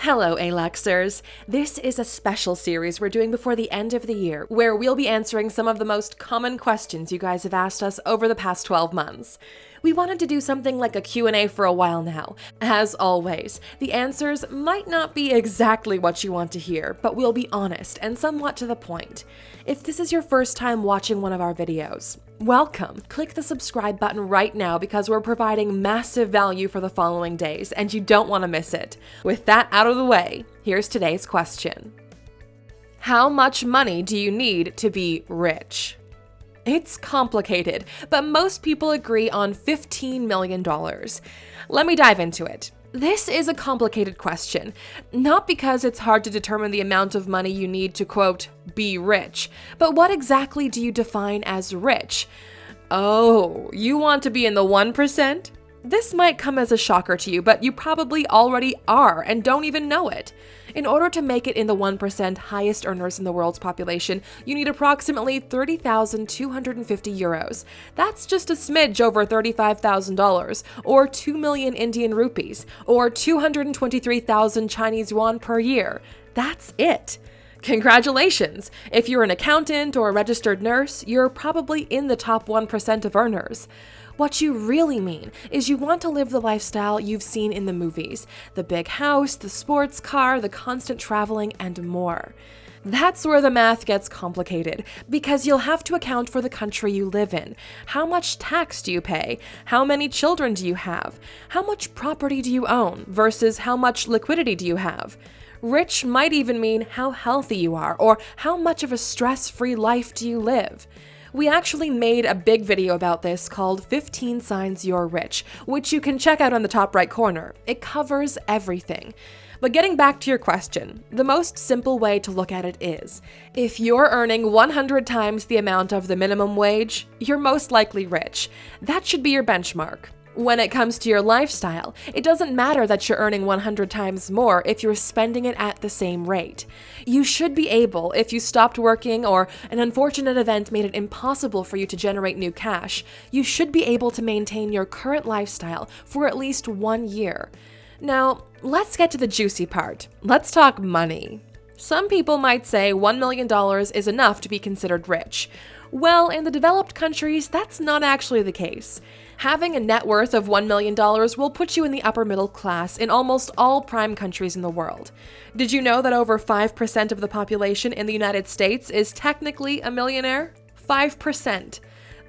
Hello, Aluxers! This is a special series we're doing before the end of the year, where we'll be answering some of the most common questions you guys have asked us over the past 12 months. We wanted to do something like a Q&A for a while now. As always, the answers might not be exactly what you want to hear, but we'll be honest and somewhat to the point. If this is your first time watching one of our videos, welcome! Click the subscribe button right now because we're providing massive value for the following days, and you don't want to miss it. With that out of the way, here's today's question. How much money do you need to be rich? It's complicated, but most people agree on $15 million. Let me dive into it. This is a complicated question, not because it's hard to determine the amount of money you need to, quote, be rich, but what exactly do you define as rich? Oh, you want to be in the 1%? This might come as a shocker to you, but you probably already are and don't even know it. In order to make it in the 1% highest earners in the world's population, you need approximately 30,250 euros. That's just a smidge over $35,000, or 2 million Indian rupees, or 223,000 Chinese yuan per year. That's it. Congratulations! If you're an accountant or a registered nurse, you're probably in the top 1% of earners. What you really mean is you want to live the lifestyle you've seen in the movies, the big house, the sports car, the constant traveling, and more. That's where the math gets complicated, because you'll have to account for the country you live in. How much tax do you pay? How many children do you have? How much property do you own versus how much liquidity do you have? Rich might even mean how healthy you are, or how much of a stress-free life do you live. We actually made a big video about this called 15 Signs You're Rich, which you can check out on the top right corner. It covers everything. But getting back to your question, the most simple way to look at it is, if you're earning 100 times the amount of the minimum wage, you're most likely rich. That should be your benchmark. When it comes to your lifestyle, it doesn't matter that you're earning 100 times more if you're spending it at the same rate. You should be able, if you stopped working or an unfortunate event made it impossible for you to generate new cash, you should be able to maintain your current lifestyle for at least 1 year. Now, let's get to the juicy part. Let's talk money. Some people might say $1 million is enough to be considered rich. Well, in the developed countries, that's not actually the case. Having a net worth of $1 million will put you in the upper middle class in almost all prime countries in the world. Did you know that over 5% of the population in the United States is technically a millionaire? 5%.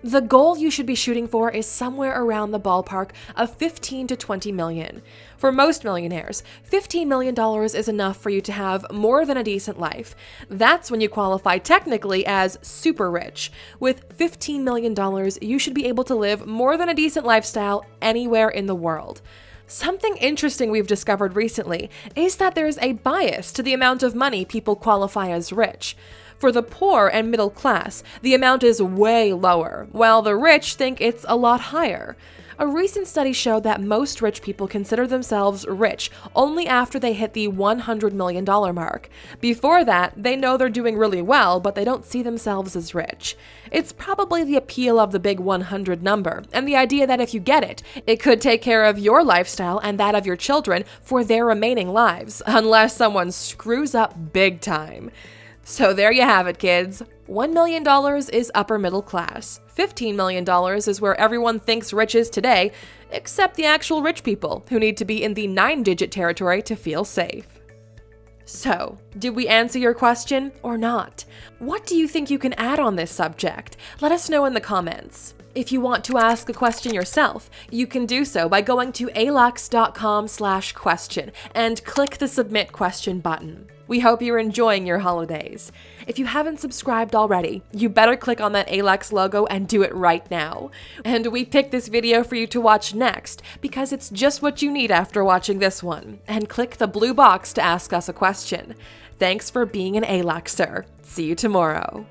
The goal you should be shooting for is somewhere around the ballpark of 15 to 20 million. For most millionaires, $15 million is enough for you to have more than a decent life. That's when you qualify technically as super rich. With $15 million, you should be able to live more than a decent lifestyle anywhere in the world. Something interesting we've discovered recently is that there's a bias to the amount of money people qualify as rich. For the poor and middle class, the amount is way lower, while the rich think it's a lot higher. A recent study showed that most rich people consider themselves rich only after they hit the $100 million mark. Before that, they know they're doing really well, but they don't see themselves as rich. It's probably the appeal of the big 100 number, and the idea that if you get it, it could take care of your lifestyle and that of your children for their remaining lives, unless someone screws up big time. So there you have it, kids. $1 million is upper middle class. $15 million is where everyone thinks rich is today, except the actual rich people, who need to be in the 9-digit territory to feel safe. So, did we answer your question or not? What do you think you can add on this subject? Let us know in the comments. If you want to ask a question yourself, you can do so by going to Alux.com/question and click the Submit Question button. We hope you're enjoying your holidays. If you haven't subscribed already, you better click on that Alux logo and do it right now. And we picked this video for you to watch next because it's just what you need after watching this one. And click the blue box to ask us a question. Thanks for being an Aluxer. See you tomorrow.